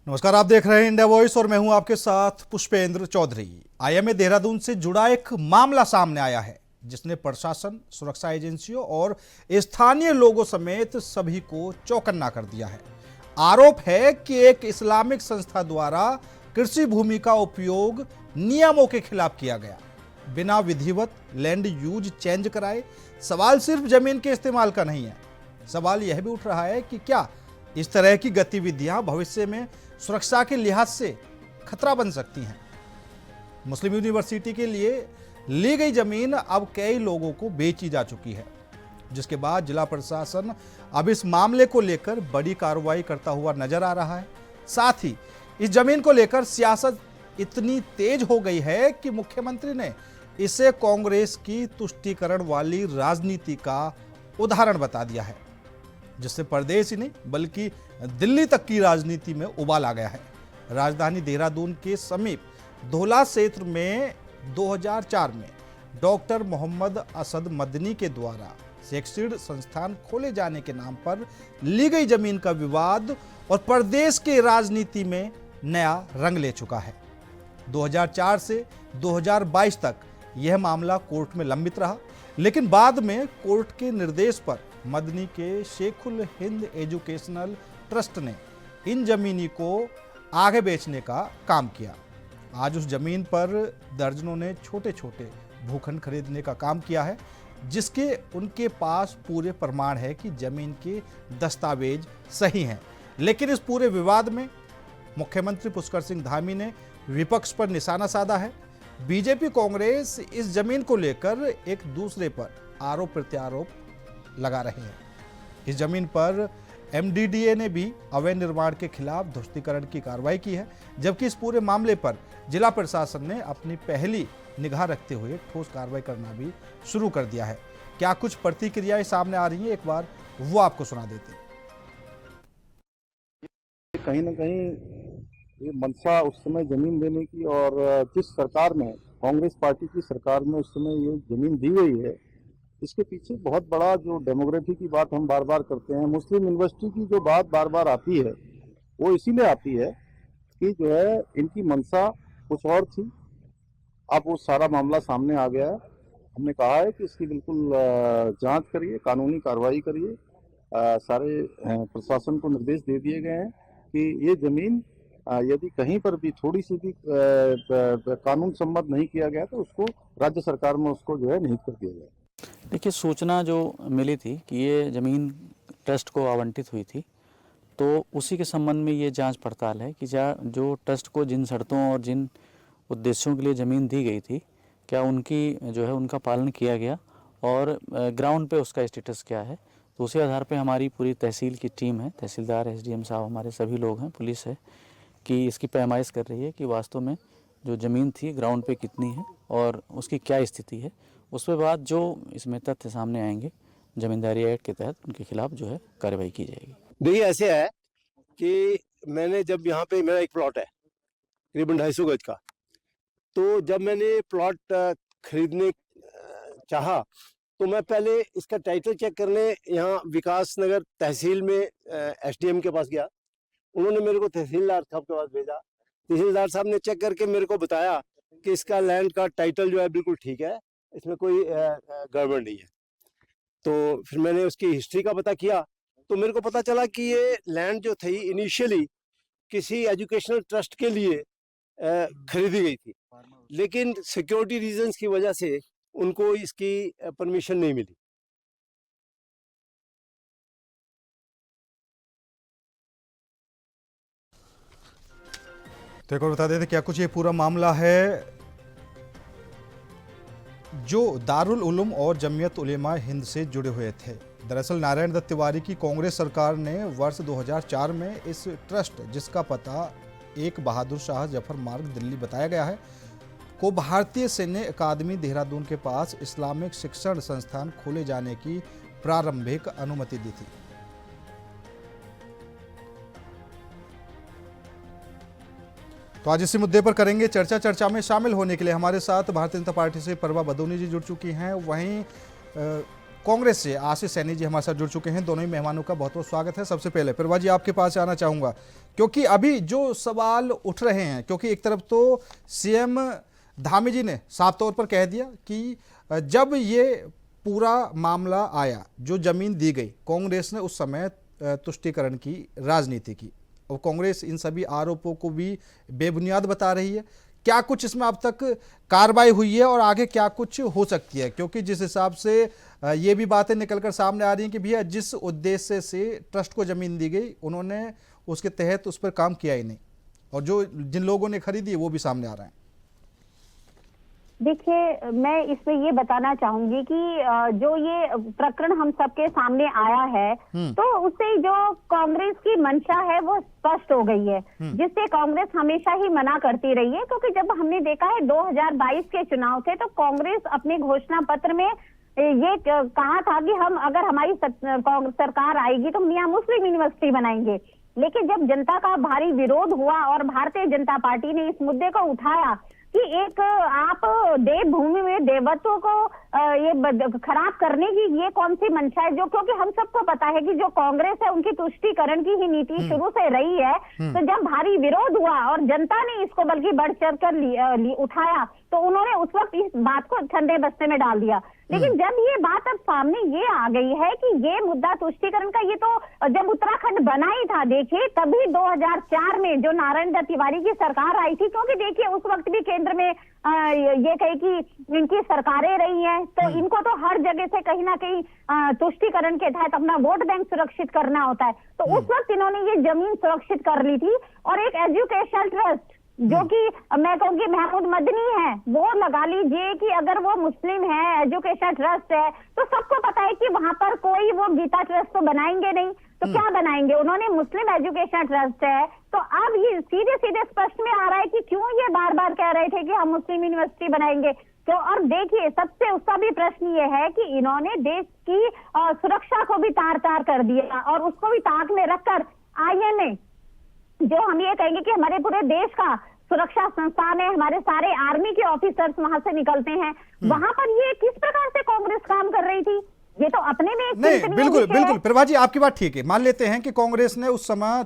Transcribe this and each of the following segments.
नमस्कार, आप देख रहे हैं इंडिया वॉइस और मैं हूं आपके साथ पुष्पेंद्र चौधरी। आईएमए देहरादून से जुड़ा एक मामला सामने आया है जिसने प्रशासन, सुरक्षा एजेंसियों और स्थानीय लोगों समेत सभी को चौकन्ना कर दिया है। आरोप है कि एक इस्लामिक संस्था द्वारा कृषि भूमि का उपयोग नियमों के खिलाफ किया गया, बिना विधिवत लैंड यूज चेंज कराए। सवाल सिर्फ जमीन के इस्तेमाल का नहीं है, सवाल यह भी उठ रहा है कि क्या इस तरह की गतिविधियां भविष्य में सुरक्षा के लिहाज से खतरा बन सकती हैं। मुस्लिम यूनिवर्सिटी के लिए ली गई जमीन अब कई लोगों को बेची जा चुकी है, जिसके बाद जिला प्रशासन अब इस मामले को लेकर बड़ी कार्रवाई करता हुआ नजर आ रहा है। साथ ही इस जमीन को लेकर सियासत इतनी तेज हो गई है कि मुख्यमंत्री ने इसे कांग्रेस की तुष्टीकरण वाली राजनीति का उदाहरण बता दिया है, जिससे प्रदेश ही नहीं बल्कि दिल्ली तक की राजनीति में उबाल आ गया है। राजधानी देहरादून के समीप धोला क्षेत्र में 2004 में डॉक्टर मोहम्मद असद मदनी के द्वारा शैक्षणिक संस्थान खोले जाने के नाम पर ली गई जमीन का विवाद और प्रदेश के राजनीति में नया रंग ले चुका है। 2004 से 2022 तक यह मामला कोर्ट में लंबित रहा, लेकिन बाद में कोर्ट के निर्देश पर मदनी के शेखुल हिंद एजुकेशनल ट्रस्ट ने इन जमीनी को आगे बेचने का काम किया। आज उस जमीन पर दर्जनों ने छोटे छोटे भूखंड खरीदने का काम किया है, जिसके उनके पास पूरे प्रमाण है कि जमीन के दस्तावेज सही हैं। लेकिन इस पूरे विवाद में मुख्यमंत्री पुष्कर सिंह धामी ने विपक्ष पर निशाना साधा है। बीजेपी कांग्रेस इस जमीन को लेकर एक दूसरे पर आरोप प्रत्यारोप लगा रहे हैं। इस जमीन पर एमडीडीए ने भी अवैध निर्माण के खिलाफ ध्वस्तीकरण की कार्रवाई की है, जबकि इस पूरे मामले पर जिला प्रशासन ने अपनी पहली निगाह रखते हुए ठोस कार्रवाई करना भी शुरू कर दिया है। क्या कुछ प्रतिक्रियाएं सामने आ रही हैं, एक बार वो आपको सुना देते हैं। कहीं ना कहीं ये मनसा उस समय जमीन देने की, और जिस सरकार में कांग्रेस पार्टी की सरकार में उस समय ये जमीन दी गई है, इसके पीछे बहुत बड़ा जो डेमोग्राफी की बात हम बार बार करते हैं, मुस्लिम यूनिवर्सिटी की जो बात बार बार आती है, वो इसीलिए आती है कि जो है इनकी मंशा कुछ और थी। अब वो सारा मामला सामने आ गया है। हमने कहा है कि इसकी बिल्कुल जांच करिए, कानूनी कार्रवाई करिए। सारे प्रशासन को निर्देश दे दिए गए हैं कि ये जमीन यदि कहीं पर भी थोड़ी सी भी कानून सम्मत नहीं किया गया तो उसको राज्य सरकार में उसको जो है निहित कर दिया जाए। देखिए, सूचना जो मिली थी कि ये ज़मीन ट्रस्ट को आवंटित हुई थी, तो उसी के संबंध में ये जांच पड़ताल है कि जो ट्रस्ट को जिन शर्तों और जिन उद्देश्यों के लिए ज़मीन दी गई थी, क्या उनकी जो है उनका पालन किया गया और ग्राउंड पे उसका स्टेटस क्या है। तो उसी आधार पे हमारी पूरी तहसील की टीम है, तहसीलदार, एसडीएम साहब, हमारे सभी लोग हैं, पुलिस है, कि इसकी पैमाइश कर रही है कि वास्तव में जो ज़मीन थी ग्राउंड पे कितनी है और उसकी क्या स्थिति है। उसके बाद जो इसमें तथ्य सामने आएंगे जमींदारी एक्ट के तहत उनके खिलाफ जो है कार्रवाई की जाएगी। देखिए, ऐसे है कि मैंने जब यहाँ पे मेरा एक प्लॉट है करीबन 250 गज का, तो जब मैंने प्लॉट खरीदने चाहा तो मैं पहले इसका टाइटल चेक करने यहाँ विकास नगर तहसील में एसडीएम के पास गया। उन्होंने मेरे को तहसीलदार साहब के पास भेजा। तहसीलदार साहब ने चेक करके मेरे को बताया कि इसका लैंड का टाइटल जो है बिल्कुल ठीक है, इसमें कोई गड़बड़ नहीं है। तो फिर मैंने उसकी हिस्ट्री का पता किया, तो मेरे को पता चला कि ये लैंड जो थी इनिशियली किसी एजुकेशनल ट्रस्ट के लिए खरीदी गई थी, लेकिन सिक्योरिटी रीजंस की वजह से उनको इसकी परमिशन नहीं मिली। तो एक और बता देते क्या कुछ ये पूरा मामला है जो दारुल उलूम और जमीयत उलेमा हिंद से जुड़े हुए थे। दरअसल नारायण दत्त तिवारी की कांग्रेस सरकार ने वर्ष 2004 में इस ट्रस्ट, जिसका पता एक बहादुर शाह जफर मार्ग दिल्ली बताया गया है, को भारतीय सैन्य अकादमी देहरादून के पास इस्लामिक शिक्षण संस्थान खोले जाने की प्रारंभिक अनुमति दी थी। तो आज इसी मुद्दे पर करेंगे चर्चा। चर्चा में शामिल होने के लिए हमारे साथ भारतीय जनता पार्टी से परवा बदौनी जी जुड़ चुकी हैं, वहीं कांग्रेस से आशीष सैनी जी हमारे साथ जुड़ चुके हैं। दोनों ही मेहमानों का बहुत बहुत स्वागत है। सबसे पहले प्रभा जी आपके पास आना चाहूँगा, क्योंकि अभी जो सवाल उठ रहे हैं, क्योंकि एक तरफ तो सीएम धामी जी ने साफ तौर पर कह दिया कि जब ये पूरा मामला आया, जो जमीन दी गई, कांग्रेस ने उस समय तुष्टीकरण की राजनीति की, और कांग्रेस इन सभी आरोपों को भी बेबुनियाद बता रही है। क्या कुछ इसमें अब तक कार्रवाई हुई है और आगे क्या कुछ हो सकती है? क्योंकि जिस हिसाब से ये भी बातें निकलकर सामने आ रही हैं कि भैया जिस उद्देश्य से ट्रस्ट को जमीन दी गई, उन्होंने उसके तहत उस पर काम किया ही नहीं, और जो जिन लोगों ने खरीदी वो भी सामने आ रहे हैं। देखिए, मैं इसमें ये बताना चाहूंगी कि जो ये प्रकरण हम सबके सामने आया है, तो उससे जो कांग्रेस की मंशा है वो स्पष्ट हो गई है, जिससे कांग्रेस हमेशा ही मना करती रही है। क्योंकि जब हमने देखा है 2022 के चुनाव थे, तो कांग्रेस अपने घोषणा पत्र में ये कहा था कि हम अगर हमारी सरकार आएगी तो मियां मुस्लिम यूनिवर्सिटी बनाएंगे। लेकिन जब जनता का भारी विरोध हुआ और भारतीय जनता पार्टी ने इस मुद्दे को उठाया कि एक आप देवभूमि में देवत्व को ये खराब करने की ये कौन सी मंशा है, जो क्योंकि हम सबको पता है कि जो कांग्रेस है उनकी तुष्टीकरण की ही नीति शुरू से रही है। तो जब भारी विरोध हुआ और जनता ने इसको बल्कि बढ़ चढ़ कर उठाया, तो उन्होंने उस वक्त इस बात को ठंडे बस्ते में डाल दिया। लेकिन जब ये बात अब सामने ये आ गई है कि ये मुद्दा तुष्टीकरण का, ये तो जब उत्तराखंड बना ही था, देखिए तभी 2004 में जो नारायण दत्त तिवारी की सरकार आई थी, क्योंकि देखिए उस वक्त भी केंद्र में ये कही कि इनकी सरकारें रही हैं, तो इनको तो हर जगह से कहीं ना कहीं तुष्टीकरण के तहत अपना वोट बैंक सुरक्षित करना होता है। तो उस वक्त इन्होंने ये जमीन सुरक्षित कर ली थी, और एक एजुकेशनल ट्रस्ट जो कि मैं कहूँगी महमूद मदनी है, वो लगा लीजिए कि अगर वो मुस्लिम है, एजुकेशन ट्रस्ट है, तो सबको पता है कि वहां पर कोई वो गीता ट्रस्ट तो बनाएंगे नहीं, तो क्या बनाएंगे? उन्होंने मुस्लिम एजुकेशन ट्रस्ट है। तो अब ये सीधे सीधे स्पष्ट में आ रहा है कि क्यों ये बार बार कह रहे थे कि हम मुस्लिम यूनिवर्सिटी बनाएंगे। तो और देखिए, सबसे उसका भी प्रश्न ये है कि इन्होंने देश की सुरक्षा को भी तार तार कर दिया, और उसको भी ताक में रखकर IMA, जो हम ये कहेंगे कि हमारे पूरे देश का सुरक्षा संस्थान है, हमारे सारे आर्मी के ऑफिसर्स वहां से निकलते हैं, वहां पर ये किस प्रकार से कांग्रेस काम कर रही थी, ये तो अपने में एक नहीं, बिल्कुल बिल्कुल प्रभा जी आपकी बात ठीक है। मान लेते हैं कि कांग्रेस ने उस समय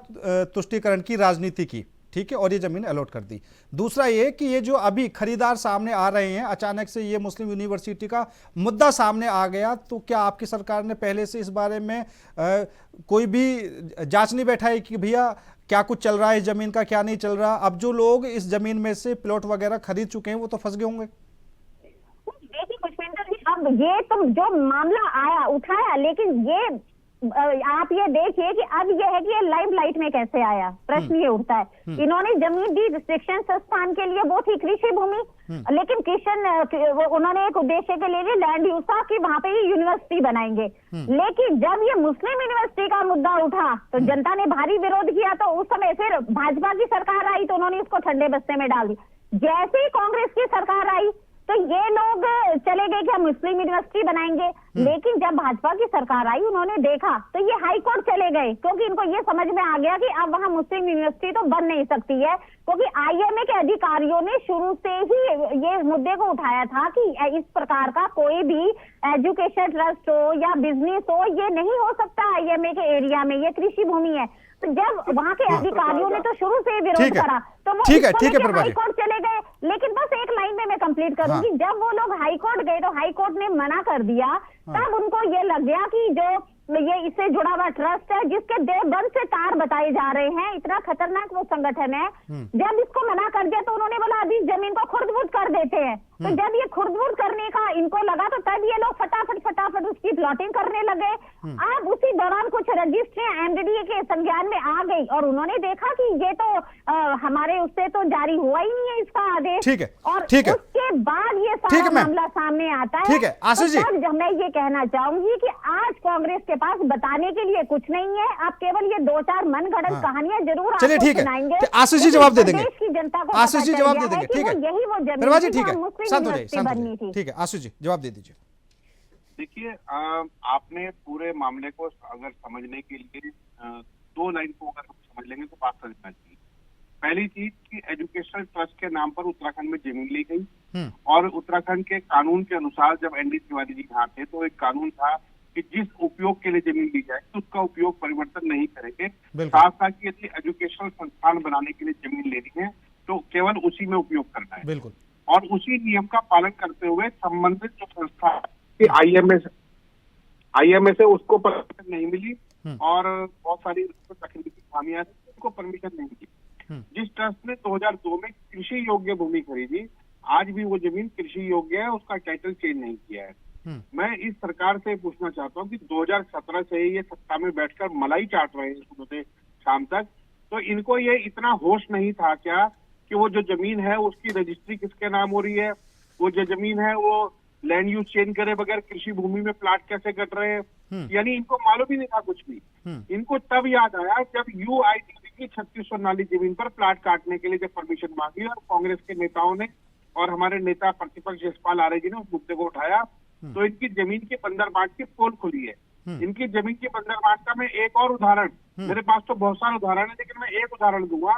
तुष्टीकरण की राजनीति की, ठीक है, और ये जमीन अलॉट कर दी। दूसरा ये कि ये जो अभी खरीदार सामने आ रहे हैं, अचानक से ये मुस्लिम यूनिवर्सिटी का मुद्दा सामने आ गया, तो क्या आपकी सरकार ने पहले से इस बारे में कोई भी जांच नहीं बैठाई कि भैया क्या कुछ चल रहा है इस जमीन का, क्या नहीं चल रहा? अब जो लोग इस जमीन में से प्लॉट वगैरह खरीद चुके हैं वो तो फंस गए होंगे। देखिए पुष्पेंद्र जी, अब ये तो जो मामला आया उठाया, लेकिन ये आप ये देखिए कि अब ये है कि ये लाइमलाइट में कैसे आया, प्रश्न ये उठता है। इन्होंने जमीन दी शिक्षण संस्थान के लिए, वो थी कृषि भूमि, लेकिन उन्होंने एक उद्देश्य के लिए लैंड यूज था कि वहां पे ही यूनिवर्सिटी बनाएंगे। लेकिन जब ये मुस्लिम यूनिवर्सिटी का मुद्दा उठा तो जनता ने भारी विरोध किया, तो उस समय फिर भाजपा की सरकार आई तो उन्होंने इसको ठंडे बस्ते में डाल दी। जैसे ही कांग्रेस की सरकार आई तो ये लोग चले गए कि हम मुस्लिम यूनिवर्सिटी बनाएंगे। लेकिन जब भाजपा की सरकार आई, उन्होंने देखा तो ये हाई कोर्ट चले गए, क्योंकि इनको ये समझ में आ गया कि अब वहां मुस्लिम यूनिवर्सिटी तो बन नहीं सकती है, क्योंकि IMA के अधिकारियों ने शुरू से ही ये मुद्दे को उठाया था कि इस प्रकार का कोई भी एजुकेशन ट्रस्ट हो या बिजनेस हो, ये नहीं हो सकता IMA के एरिया में, ये कृषि भूमि है। तो जब वहां के अधिकारियों ने तो शुरू से विरोध करा, तो वो ठीक है प्रभा जी, हाई कोर्ट चले गए। लेकिन बस एक लाइन में मैं कंप्लीट करूंगी, जब वो लोग हाई कोर्ट गए तो हाई कोर्ट ने मना कर दिया, तब उनको ये लग गया कि जो ये इससे जुड़ा हुआ ट्रस्ट है, जिसके देवबंद से तार बताए जा रहे हैं, इतना खतरनाक वो संगठन है, जब इसको मना कर दिया तो उन्होंने बोला अभी जमीन को खुर्द-बुर्द कर देते हैं। तो जब ये खुर्द-बुर्द करने का इनको लगा, तो तब ये लोग फटाफट उसकी प्लॉटिंग करने लगे। अब उसी दौरान कुछ रजिस्ट्रियां MDDA के संज्ञान में आ गई, और उन्होंने देखा कि ये तो हमारे उससे तो जारी हुआ ही नहीं है इसका आदेश। ठीक है, और ठीक है, उसके बाद ये सारा मामला सामने आता है। ठीक है आशीष जी, मैं ये कहना चाहूंगी कि आज कांग्रेस के पास बताने के लिए कुछ नहीं है, आप केवल ये 2-4 मनगढ़ंत कहानियां जरूर चलिए ठीक है, आशीष जी जवाब दे देंगे, आशीष जी जवाब दे देंगे, ठीक है, यही वो जमीन प्रभा जी ठीक है, शांत हो बननी जाइए, थी। ठीक है आशीष जी जवाब दे दीजिए। देखिए, आपने पूरे मामले को अगर समझने के लिए 2 लाइन को अगर हम समझ लेंगे तो बात समझना चाहिए। पहली चीज कि एजुकेशनल ट्रस्ट के नाम पर उत्तराखंड में जमीन ली गई, और उत्तराखंड के कानून के अनुसार जब एनडी तिवारी जी यहाँ थे तो एक कानून था कि जिस उपयोग के लिए जमीन ली जाए तो उसका उपयोग परिवर्तन नहीं करेंगे। साथ साथ कि यदि एजुकेशनल संस्थान बनाने के लिए जमीन लेनी है तो केवल उसी में उपयोग करना है। बिल्कुल। और उसी नियम का पालन करते हुए संबंधित जो संस्था IMA से उसको परमिशन नहीं मिली और बहुत सारी तकनीकी खामियां उनको परमिशन नहीं मिली। जिस ट्रस्ट ने 2002 में कृषि योग्य भूमि खरीदी, आज भी वो जमीन कृषि योग्य है, उसका टाइटल चेंज नहीं किया है। मैं इस सरकार से पूछना चाहता हूँ कि 2017 से ये सत्ता में बैठकर मलाई चाट रहे हैं सुबह से शाम तक, तो इनको ये इतना होश नहीं था क्या कि वो जो जमीन है उसकी रजिस्ट्री किसके नाम हो रही है, वो जो जमीन है वो लैंड यूज चेंज करे बगैर कृषि भूमि में प्लाट कैसे कट रहे हैं। यानी इनको मालूम ही नहीं था कुछ भी। इनको तब याद आया जब UIDB की 3600 नाली जमीन पर प्लाट काटने के लिए जब परमिशन मांगी और कांग्रेस के नेताओं ने और हमारे नेता प्रतिपक्ष यशपाल आर्य जी ने उस मुद्दे को उठाया, तो इनकी जमीन की बंदरबाट की पोल खुली है। इनकी जमीन की बंदरबाट का मैं एक और उदाहरण, मेरे पास तो बहुत सारे उदाहरण है लेकिन मैं एक उदाहरण दूंगा।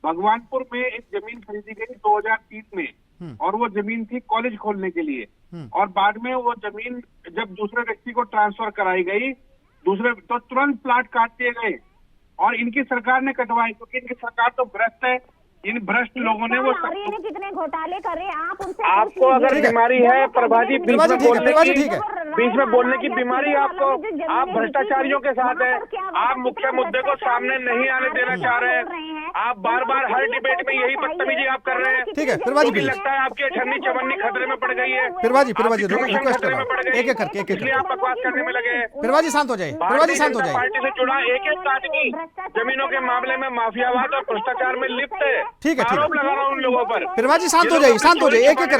भगवानपुर में एक जमीन खरीदी गई 2003 में और वो जमीन थी कॉलेज खोलने के लिए, और बाद में वो जमीन जब दूसरे व्यक्ति को ट्रांसफर कराई गई तो तुरंत प्लाट काट दिए गए और इनकी सरकार ने कटवाए, क्योंकि इनकी सरकार तो भ्रष्ट है। इन भ्रष्ट लोगों ने वो कितने घोटाले कर रहे हैं आप उनसे आपको अगर बीमारी है प्रभाजी बीच में बोलने की बीमारी आपको, आप भ्रष्टाचारियों के साथ है, आप मुख्य मुद्दे को सामने नहीं आने देना चाह रहे हैं, आप बार बार हर डिबेट में यही बदतमीजी आप कर रहे हैं। ठीक है प्रभाजी, लगता है आपकी अठन्नी चवन्नी खतरे में पड़ गई है। प्रभाजी रिक्वेस्ट कर रहा हूं, एक करके आप बकवास करने में लगे। प्रभाजी शांत हो जाए, प्रभाजी शांत हो जाए। पार्टी से जुड़ा एक आदमी जमीनों के मामले में माफियावाद और भ्रष्टाचार में लिप्त है, ठीक है आरोप लगा रहा हूं उन लोगों पर। प्रभाजी शांत हो जाइए, शांत हो जाइए, एक एक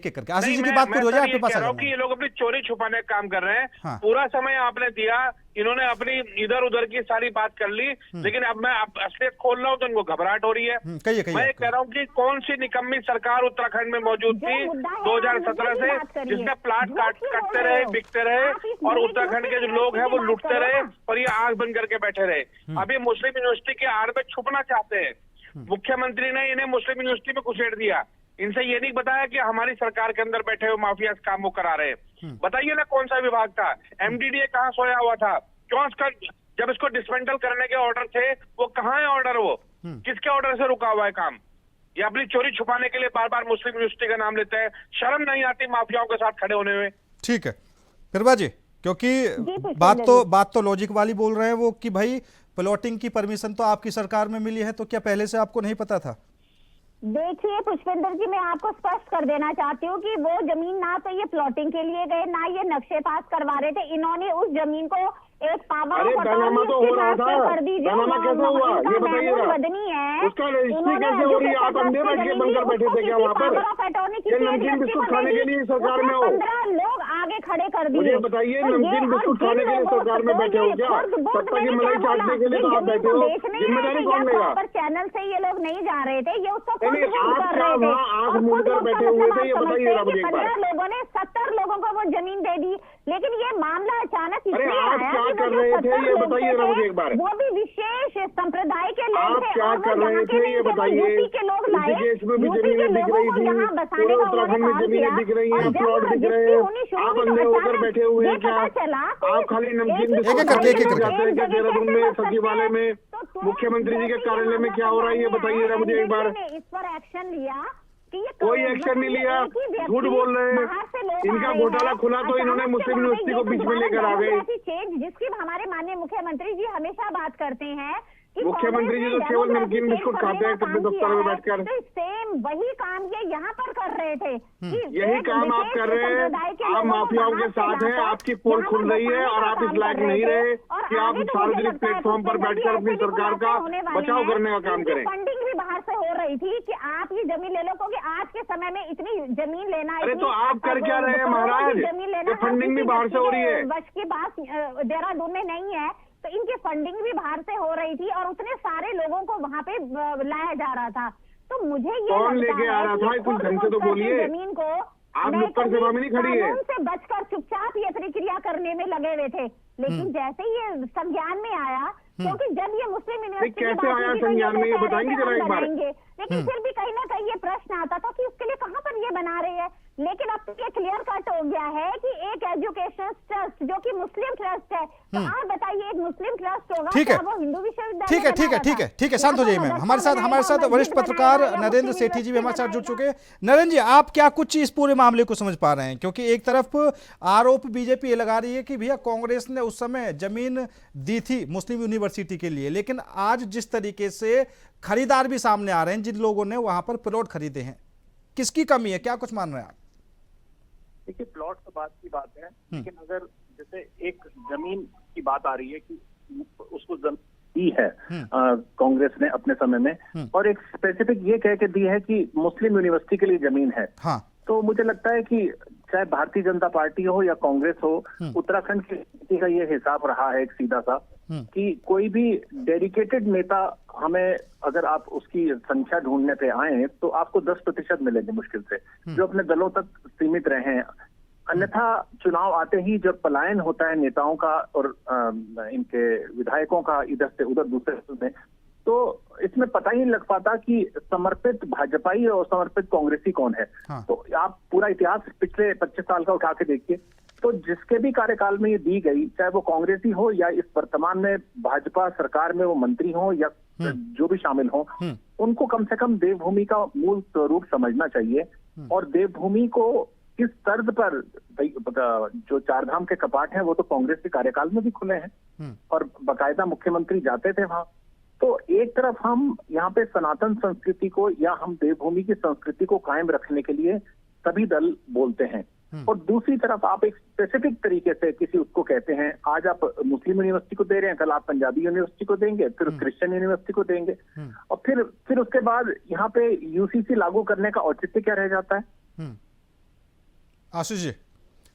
करके आशीष जी की बात पूरी हो जाए, आपके पास आ जाऊंगा। ये लोग अपनी चोरी छुपाने का काम कर रहे हैं। हाँ। पूरा समय आपने दिया, इन्होंने अपनी इधर उधर की सारी बात कर ली, लेकिन अब मैं असलियत खोल रहा हूँ तो इनको घबराहट हो रही है। मैं कह रहा हूँ कि कौन सी निकम्मी सरकार उत्तराखंड में मौजूद थी 2017 से, जिसने प्लाट काटते रहे, बिकते रहे और उत्तराखंड के जो लोग हैं वो लुटते रहे और ये आंख बंद करके बैठे रहे। अभी मुस्लिम यूनिवर्सिटी के आड़ में छुपना चाहते हैं। मुख्यमंत्री ने इन्हें मुस्लिम यूनिवर्सिटी में घुसेड़ दिया। इनसे ये नहीं बताया कि हमारी सरकार के अंदर बैठे हुए माफिया काम वो करा रहे हैं। बताइए ना कौन सा विभाग था, MDDA कहाँ सोया हुआ था, क्यों इसका जब इसको डिसमेंटल करने के ऑर्डर थे वो कहाँ है ऑर्डर, वो किसके ऑर्डर से रुका हुआ है काम। ये अपनी चोरी छुपाने के लिए बार बार मुस्लिम यूनिवर्सिटी का नाम लेते हैं। शर्म नहीं आती माफियाओं के साथ खड़े होने में। ठीक है प्रभाजी, क्योंकि बात तो लॉजिक वाली बोल रहे हैं वो कि भाई प्लॉटिंग की परमिशन तो आपकी सरकार में मिली है, तो क्या पहले से आपको नहीं पता था? देखिए पुष्पेंद्र जी, मैं आपको स्पष्ट कर देना चाहती हूँ कि वो जमीन ना तो ये प्लॉटिंग के लिए गए, ना ये नक्शे पास करवा रहे थे। इन्होंने उस जमीन को एक पावर अरे पैनामा तो हो रहा था, पैनामा कैसे हुआ ये बताइएगा, बदनी है उसका रजिस्ट्री कैसे हो रही है? आप अंधे बैठ के बनकर बैठे थे क्या वहाँ पर? नमकीन बिस्कुट खाने के लिए सरकार में हो? 15 लोग आगे खड़े कर दिए। मुझे बताइए, नमकीन बिस्कुट खाने के लिए सरकार में बैठे हो क्या? सत्ता की मलाई चाटने के लिए तो आप बैठे हो, जिम्मेदारी कौन लेगा? चैनल से ये लोग नहीं जा रहे थे, ये उसको आप आंख मूंद कर बैठे हुए थे, ये बताइए 15 लोगों ने 70 लोगों को वो जमीन दे दी, लेकिन ये मामला अचानक इसलिए आया कर रहे थे ये बताइए ना मुझे एक बार। वो भी विशेष संप्रदाय के लोग आप क्या कर रहे थे ये बताइए। इसी केस में भी जमीनें दिख रही थी, पूरे उत्तराखंड में जमीनें दिख रही हैं, प्लॉट दिख रहे हैं, आप अंधे होकर बैठे हुए हैं क्या? आप खाली नमकीन बिस्कुट जाते हैं क्या देहरादून में सचिवालय में, मुख्यमंत्री जी के कार्यालय में क्या हो रहा है ये बताइए ना मुझे एक बार। इस पर एक्शन लिया? कोई एक्शन नहीं लिया, झूठ बोल रहे हैं। इनका घोटाला खुला तो इन्होंने मुस्लिम यूनिवर्सिटी को बीच में लेकर आ गए। जिसकी हमारे माननीय मुख्यमंत्री जी हमेशा बात करते हैं। मुख्यमंत्री जी तो केवल नमकीन बिस्कुट खाते हैं अपने दफ्तर में बैठकर। सेम वही काम ये यहाँ पर कर रहे थे। यही काम आप कर रहे हैं, आप माफियाओं के साथ हैं, आपकी पोल खुल रही है और आप इस लायक नहीं रहे कि आप सार्वजनिक प्लेटफॉर्म पर बैठकर अपनी सरकार का बचाव करने का काम करें। फंडिंग भी बाहर से हो रही थी कि आप ये जमीन ले लो, क्योंकि आज के समय में इतनी जमीन लेना, अरे तो आप कर क्या रहे हैं महाराज, ये फंडिंग भी बाहर से हो रही है। वश की बात देहरादून में नहीं है, तो इनकी फंडिंग भी बाहर से हो रही थी और उतने सारे लोगों को वहाँ पे लाया जा रहा था। तो मुझे ये कौन लेके आ रहा था, कुछ ढंग से तो बोलिए। जमीन को आप नुक्कड़ सभा में नहीं खड़ी है, से बचकर चुपचाप ये प्रक्रिया करने में लगे हुए थे, लेकिन जैसे ही ये संज्ञान में आया, क्योंकि जब ये मुस्लिम यूनिवर्सिटी कैसे आया संज्ञान में ये बताएंगे जरा एक बार। लेकिन फिर भी कहीं ना कहीं ये प्रश्न आता था कि तो आप बताइए, एक मुस्लिम ट्रस्ट होगा, ठीक है, क्या वो हिंदू विश्वविद्यालय ठीक है, ठीक है, बना ठीक रहा है, ठीक है, शांत हो जाइए मैम। हमारे साथ वरिष्ठ पत्रकार नरेंद्र सेठी जी भी हमारे साथ जुड़ चुके हैं। नरेंद्र जी, आप क्या कुछ इस पूरे मामले को समझ पा रहे हैं? क्योंकि एक तरफ आरोप बीजेपी ये लगा रही है कि भैया कांग्रेस ने उस समय जमीन दी थी मुस्लिम यूनिवर्सिटी के लिए, लेकिन आज जिस तरीके से खरीदार भी सामने आ रहे हैं, जिन लोगों ने वहां पर प्लॉट खरीदे हैं, किसकी कमी है, क्या कुछ मान रहे हैं आप? देखिए, प्लॉट तो बात की बात है, लेकिन अगर जैसे एक जमीन की बात आ रही है कि उसको जमीन दी है कांग्रेस ने अपने समय में, और एक स्पेसिफिक ये कह के दी है कि मुस्लिम यूनिवर्सिटी के लिए जमीन है। हाँ। तो मुझे लगता है कि चाहे भारतीय जनता पार्टी हो या कांग्रेस हो, उत्तराखंड की स्थिति का ये हिसाब रहा है एक सीधा सा कि कोई भी डेडिकेटेड नेता, हमें अगर आप उसकी संख्या ढूंढने पे आए तो आपको 10% मिलेंगे मुश्किल से, जो अपने दलों तक सीमित रहे हैं। अन्यथा चुनाव आते ही जब पलायन होता है नेताओं का और इनके विधायकों का इधर से उधर दूसरे में, तो इसमें पता ही नहीं लग पाता कि समर्पित भाजपाई और समर्पित कांग्रेसी कौन है। हाँ। तो आप पूरा इतिहास पिछले 25 साल का उठा के देखिए, तो जिसके भी कार्यकाल में ये दी गई, चाहे वो कांग्रेसी हो या इस वर्तमान में भाजपा सरकार में वो मंत्री हो या जो भी शामिल हो, उनको कम से कम देवभूमि का मूल स्वरूप समझना चाहिए। और देवभूमि को किस तर्ज पर, जो चारधाम के कपाट हैं वो तो कांग्रेस के कार्यकाल में भी खुले हैं और बाकायदा मुख्यमंत्री जाते थे वहां। तो एक तरफ हम यहाँ पे सनातन संस्कृति को या हम देवभूमि की संस्कृति को कायम रखने के लिए सभी दल बोलते हैं, और दूसरी तरफ आप एक स्पेसिफिक तरीके से किसी उसको कहते हैं, आज आप मुस्लिम यूनिवर्सिटी को दे रहे हैं, कल आप पंजाबी यूनिवर्सिटी को देंगे, फिर क्रिश्चियन यूनिवर्सिटी को देंगे, और फिर उसके बाद यहाँ पे यूसीसी लागू करने का औचित्य क्या रह जाता है? आशीष जी,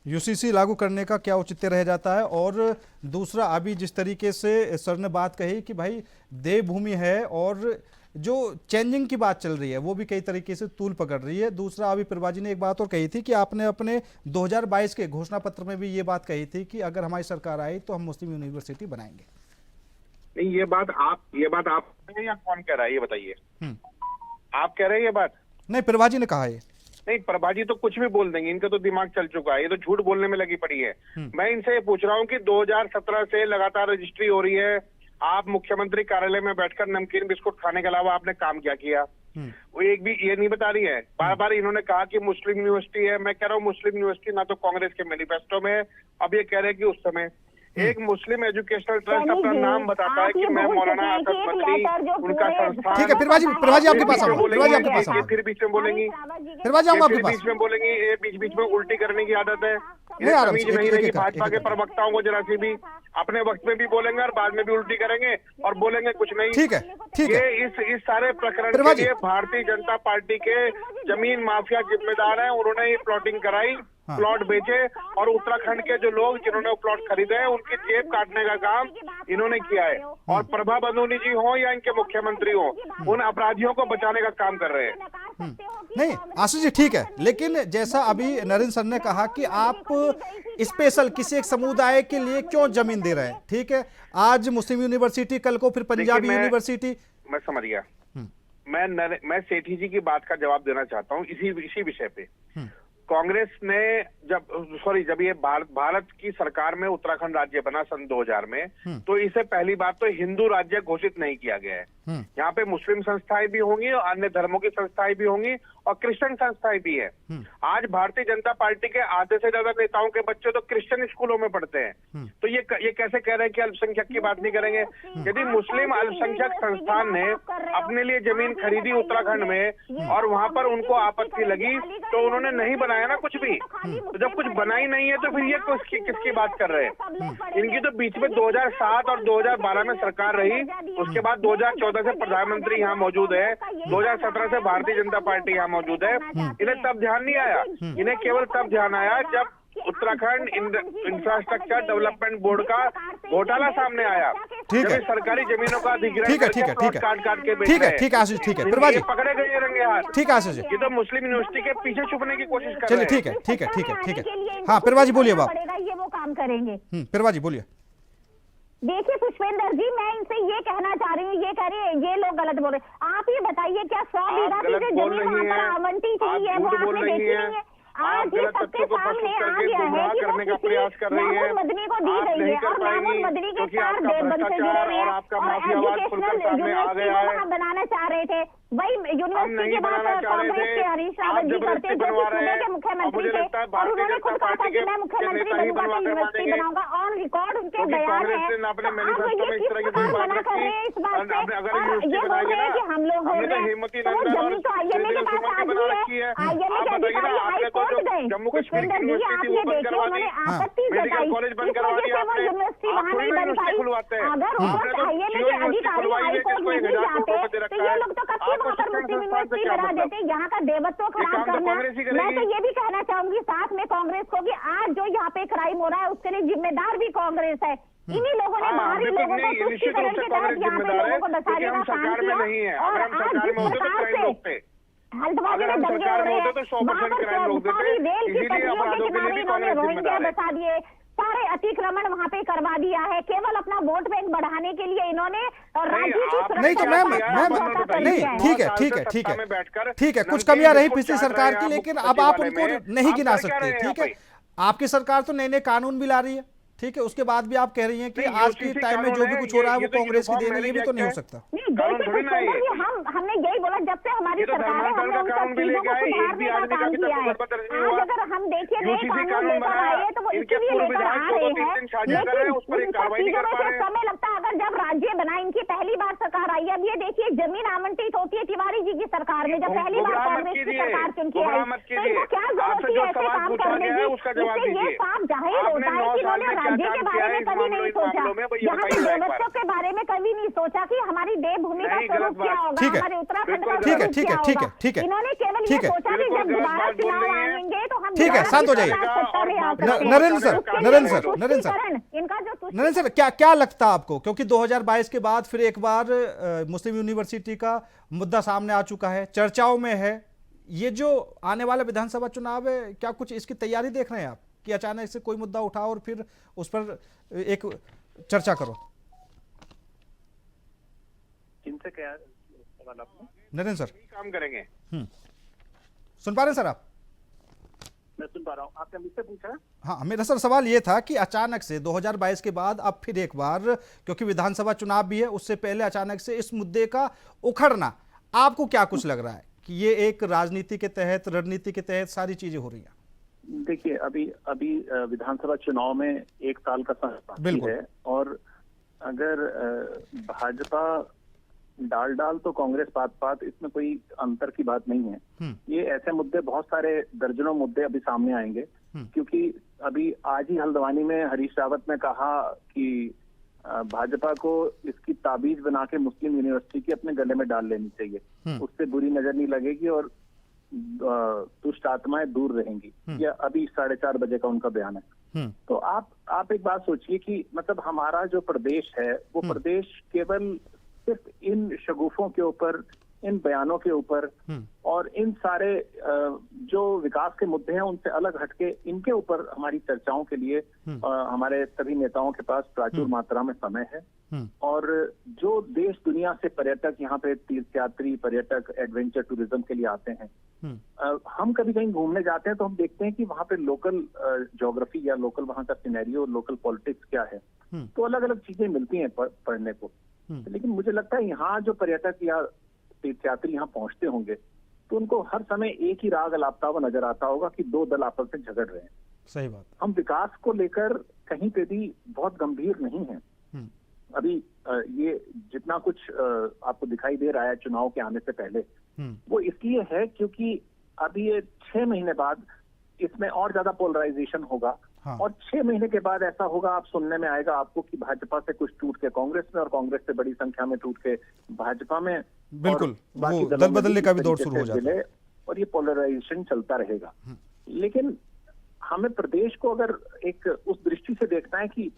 यूसीसी लागू करने का क्या औचित्य रह जाता है? और दूसरा, अभी जिस तरीके से सर ने बात कही कि भाई देवभूमि है, और जो चेंजिंग की बात चल रही है वो भी कई तरीके से तूल पकड़ रही है। दूसरा, अभी प्रभाजी ने एक बात और कही थी कि आपने अपने 2022 के घोषणा पत्र में भी ये बात कही थी कि अगर हमारी सरकार आई तो हम मुस्लिम यूनिवर्सिटी बनाएंगे। नहीं, ये बात आप या कौन कह रहा है, ये बताइए। आप कह रहे हैं ये बात? नहीं, प्रभाजी ने कहा है। नहीं, प्रभाजी तो कुछ भी बोल देंगे, इनका तो दिमाग चल चुका है, ये तो झूठ बोलने में लगी पड़ी है। मैं इनसे ये पूछ रहा हूँ कि 2017 से लगातार रजिस्ट्री हो रही है, आप मुख्यमंत्री कार्यालय में बैठकर नमकीन बिस्कुट खाने के अलावा आपने काम क्या किया? वो एक भी ये नहीं बता रही है। बार बार इन्होंने कहा कि मुस्लिम यूनिवर्सिटी है। मैं कह रहा हूँ मुस्लिम यूनिवर्सिटी ना तो कांग्रेस के मैनिफेस्टो में है, अब ये कह रहे हैं कि उस समय एक मुस्लिम एजुकेशनल ट्रस्ट अपना नाम बताता है कि मैं मौलाना असद बद्री, उनका संस्थान। ठीक है, प्रभाजी आपके पास आओ, प्रभाजी आपके पास आओ। फिर बीच में बोलेंगी, प्रभाजी आपके पास, बीच में बोलेंगी, ये बीच में उल्टी करने की आदत है। तमीज नहीं रहेगी भाजपा के प्रवक्ताओं को जरा सी भी। अपने वक्त में भी बोलेंगे और बाद में भी उल्टी करेंगे और बोलेंगे कुछ नहीं। ठीक है, ठीक है। ये इस सारे प्रकरण के लिए भारतीय जनता पार्टी के जमीन माफिया जिम्मेदार हैं। उन्होंने ये प्लॉटिंग कराई, प्लॉट बेचे, और उत्तराखंड के जो लोग जिन्होंने प्लॉट खरीदे हैं उनकी जेब काटने का काम इन्होंने किया है। और प्रभा बंदूनी जी हो या इनके मुख्यमंत्री हो, उन अपराधियों को बचाने का काम कर रहे हैं। नहीं आशीष जी, ठीक है, लेकिन जैसा अभी नरेंद्र सर ने कहा कि आप स्पेशल किसी एक समुदाय के लिए क्यों जमीन दे रहे हैं? ठीक है, आज मुस्लिम यूनिवर्सिटी, कल को फिर पंजाबी यूनिवर्सिटी। मैं समझ गया। मैं सेठी जी की बात का जवाब देना चाहता हूँ इसी विषय पे। कांग्रेस ने जब ये भारत की सरकार में उत्तराखंड राज्य बना सन 2000 में, तो इसे पहली बात तो हिंदू राज्य घोषित नहीं किया गया है। यहाँ पे मुस्लिम संस्थाएं भी होंगी और अन्य धर्मों की संस्थाएं भी होंगी और क्रिश्चियन संस्थाएं भी है। आज भारतीय जनता पार्टी के आधे से ज्यादा नेताओं के बच्चे तो क्रिश्चियन स्कूलों में पढ़ते हैं। तो ये कैसे कह रहे हैं कि अल्पसंख्यक की बात नहीं करेंगे? यदि मुस्लिम अल्पसंख्यक संस्थान ने अपने लिए जमीन खरीदी उत्तराखंड में और वहां पर उनको आपत्ति लगी तो उन्होंने नहीं बनाया ना कुछ भी। तो जब कुछ बनाई नहीं है तो फिर ये किसकी बात कर रहे हैं? इनकी तो बीच में 2007 और 2012 में सरकार रही, उसके बाद 2014 से प्रधानमंत्री यहाँ मौजूद है, 2017 से भारतीय जनता पार्टी यहाँ मौजूद है। इन्हें तब ध्यान नहीं आया, इन्हें केवल तब ध्यान आया जब उत्तराखंड इंफ्रास्ट्रक्चर डेवलपमेंट बोर्ड का घोटाला सामने आया। ठीक है, सरकारी जमीनों का अधिग्रहण ठीक है, काट के ठीक है आशीष, ठीक है प्रभाजी, पकड़े गए रंगे हाथ। ठीक है आशीष जी, ये तो मुस्लिम यूनिवर्सिटी के पीछे छुपने की कोशिश कर रहे चलिए, हैं। ठीक है। हाँ प्रभाजी बोलिए, बात ये वो काम करेंगे। प्रभाजी बोलिए। देखिए पुष्पेंद्र जी, मैं इनसे ये कहना चाह रही हूँ, ये कह रही है ये लोग गलत बोल रहे। आप ये बताइए, क्या 100 बीघा की जो जमीन वहाँ पर आवंटित हुई है वो आपने देखी नहीं है? आज ये सबके सामने आ गया है कि वो किसी महमूद मदनी को दी गई है और महमूद मदनी के 4 देवबंद से जुड़े हुए हैं और एजुकेशनल यूनिवर्सिटी को वहाँ बनाना चाह रहे थे। वही यूनिवर्सिटी की बात कांग्रेस के हरीश रावत जी करते जो कि सूबे के मुख्यमंत्री थे और उन्होंने खुद कहा था कि मैं मुख्यमंत्री बनूंगा तो यूनिवर्सिटी बनाऊंगा। ऑन रिकॉर्ड उनके बयान है। आप ये किस प्रकार मना कर रहे हैं इस बात से और ये बोल रहे हैं कि हम लोग बोल रहे हैं तो वो जमीन तो आईएमए के पास आज भी है। आईएमए के अधिकारी हाई कोर्ट गए, पुष्पेंद्र जी आपने देखे उन्होंने आपत्ति जताई, इस वजह से वो यूनिवर्सिटी वहाँ नहीं बन पाई। अगर ऊपर आईएमए के अधिकारी हाई कोर्ट में नहीं जाते तो ये लोग तो कब वहाँ पर मुस्लिम यूनिवर्सिटी बना देते। यहाँ का देवत्व खराब करना। मैं तो ये भी कहना चाहूंगी साथ में कांग्रेस को कि आज जो यहाँ पे क्राइम हो रहा है उसके लिए जिम्मेदार भी कांग्रेस है। इन्हीं लोगों ने बाहरी लोगों को तुष्टीकरण के तहत यहाँ पे लोगों को बचा देना काम किया और आज जिस प्रकार से हल्द्वानी में दंगे हो रहे हैं, वहाँ पर सारी रेल की पटरियों के किनारे इन्होंने रोहिंग्या बसा दिए, सारे अतिक्रमण वहाँ पे करवा दिया है केवल अपना वोट बैंक बढ़ाने के लिए। इन्होंने राज्य की नहीं तो मैम नहीं ठीक है कुछ कमियां रही पिछली सरकार की, लेकिन अब आप उनको नहीं गिना सकते। ठीक है, आपकी सरकार तो नए नए कानून भी ला रही है, ठीक है, उसके बाद भी आप कह रही हैं कि आज के टाइम में जो भी कुछ हो रहा है वो कांग्रेस की देन है, ये भी तो नहीं हो सकता। हमने यही बोला जब से हमारी सरकार है हमने उन सब चीजों को सुधारने का काम किया है। आज अगर हम देखिए नए कानून लेकर आए हैं तो वो इसलिए लेकर आ रहे हैं, लेकिन उन सब चीजों में से समय लगता है। अगर जब राज्य बना, इनकी पहली बार सरकार आई, अब ये देखिए जमीन आवंटित होती है तिवारी जी की सरकार में, जब पहली बार कांग्रेस की सरकार चुनकी आई तो इनको क्या जरूरत थी ऐसे काम करने की। इससे ये साफ जाहिर होता है कि इन्होंने राज्य के बारे में कभी नहीं सोचा, यहाँ के देवत्व के बारे में कभी नहीं सोचा कि हमारी देवभूमि का स्वरूप क्या होगा, हमारे उत्तराखंड का स्वरूप क्या होगा। इन्होंने केवल ये सोचा कि जब दोबारा चुनाव आएंगे तो हम ठीक है, शांत हो जाइए। नरेंद्र सर क्या लगता है आपको, क्योंकि 2022 के बाद फिर एक बार मुस्लिम यूनिवर्सिटी का मुद्दा सामने आ चुका है, चर्चाओं में है, ये जो आने वाला विधानसभा चुनाव है क्या कुछ इसकी तैयारी देख रहे हैं आप कि अचानक से कोई मुद्दा उठाओ और फिर उस पर एक चर्चा करो? किनसे क्या सवाल आपने? नरेंद्र सर काम करेंगे। सुन पा रहे हैं सर आप? मैं सुन पा रहा हूँ, आपने मुझसे पूछा? हाँ, मेरा सर सवाल ये था कि अचानक से 2022 के बाद अब फिर एक बार, क्योंकि विधानसभा चुनाव भी है, उससे पहले अचानक से इस मुद्दे का उखड़ना, आपको क्या कुछ लग रहा है कि ये एक राजनीति के तहत, रणनीति के तहत सारी चीजें हो रही हैं? देखिए अभी विधानसभा चुनाव में 1 साल का समय बाकी है और अगर भाजपा डाल तो कांग्रेस पात इसमें कोई अंतर की बात नहीं है। ये ऐसे मुद्दे बहुत सारे दर्जनों मुद्दे अभी सामने आएंगे, क्योंकि अभी आज ही हल्द्वानी में हरीश रावत ने कहा कि भाजपा को इसकी ताबीज बना के मुस्लिम यूनिवर्सिटी की अपने गले में डाल लेनी चाहिए, उससे बुरी नजर नहीं लगेगी और दुष्ट आत्माएं दूर रहेंगी। यह अभी 4:30 बजे का उनका बयान है। तो आप एक बात सोचिए कि मतलब हमारा जो प्रदेश है वो प्रदेश केवल सिर्फ इन शगुफों के ऊपर, इन बयानों के ऊपर और इन सारे जो विकास के मुद्दे हैं उनसे अलग हटके इनके ऊपर हमारी चर्चाओं के लिए हमारे सभी नेताओं के पास प्रचुर मात्रा में समय है। और जो देश दुनिया से पर्यटक यहाँ पे तीर्थयात्री पर्यटक एडवेंचर टूरिज्म के लिए आते हैं, हम कभी कहीं घूमने जाते हैं तो हम देखते हैं कि वहाँ पे लोकल ज्योग्राफी या लोकल वहाँ का सिनेरियो, लोकल पॉलिटिक्स क्या है, तो अलग अलग चीजें मिलती हैं पढ़ने को। लेकिन मुझे लगता है यहाँ जो पर्यटक या तीर्थयात्री यहाँ पहुंचते होंगे तो उनको हर समय एक ही राग अलापता हुआ नजर आता होगा कि 2 दल आपस में झगड़ रहे हैं। सही बात। हम विकास को लेकर कहीं पे भी बहुत गंभीर नहीं है। अभी ये जितना कुछ आपको दिखाई दे रहा है चुनाव के आने से पहले, वो इसलिए है क्योंकि अभी ये 6 महीने बाद इसमें और ज्यादा पोलराइजेशन होगा। और 6 महीने के बाद ऐसा होगा, आप सुनने में आएगा आपको कि भाजपा से कुछ टूट के कांग्रेस में और कांग्रेस से बड़ी संख्या में टूट के भाजपा में, बिल्कुल वो दल बदलने का भी दौर शुरू हो जाता है और ये पोलराइजेशन चलता रहेगा। लेकिन हमें प्रदेश को अगर एक उस दृष्टि से देखना है कि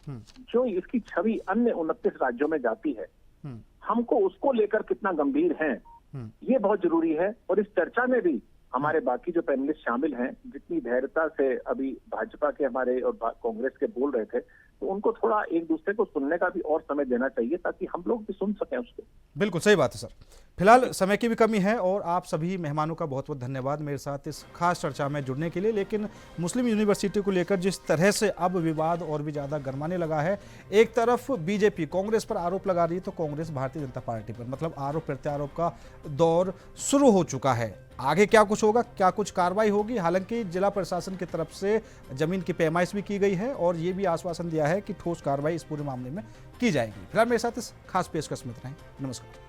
जो इसकी छवि अन्य 29 राज्यों में जाती है, हमको उसको लेकर कितना गंभीर हैं, ये बहुत जरूरी है। और इस चर्चा में भी हमारे बाकी जो पैनलिस्ट शामिल हैं जितनी धैर्यता से अभी भाजपा के हमारे और कांग्रेस के बोल रहे थे, तो उनको थोड़ा एक दूसरे को सुनने का भी और समय देना चाहिए ताकि हम लोग भी सुन सकें उसको। बिल्कुल सही बात है सर। फिलहाल समय की भी कमी है और आप सभी मेहमानों का बहुत बहुत धन्यवाद मेरे साथ इस खास चर्चा में जुड़ने के लिए। लेकिन मुस्लिम यूनिवर्सिटी को लेकर जिस तरह से अब विवाद और भी ज़्यादा गरमाने लगा है, एक तरफ बीजेपी कांग्रेस पर आरोप लगा रही है तो कांग्रेस भारतीय जनता पार्टी पर, मतलब आरोप प्रत्यारोप का दौर शुरू हो चुका है। आगे क्या कुछ होगा, क्या कुछ कार्रवाई होगी? हालांकि जिला प्रशासन की तरफ से जमीन की पैमाइश भी की गई है और ये भी आश्वासन दिया है कि ठोस कार्रवाई इस पूरे मामले में की जाएगी। फिलहाल मेरे साथ इस खास पेशकश में इतना ही। नमस्कार।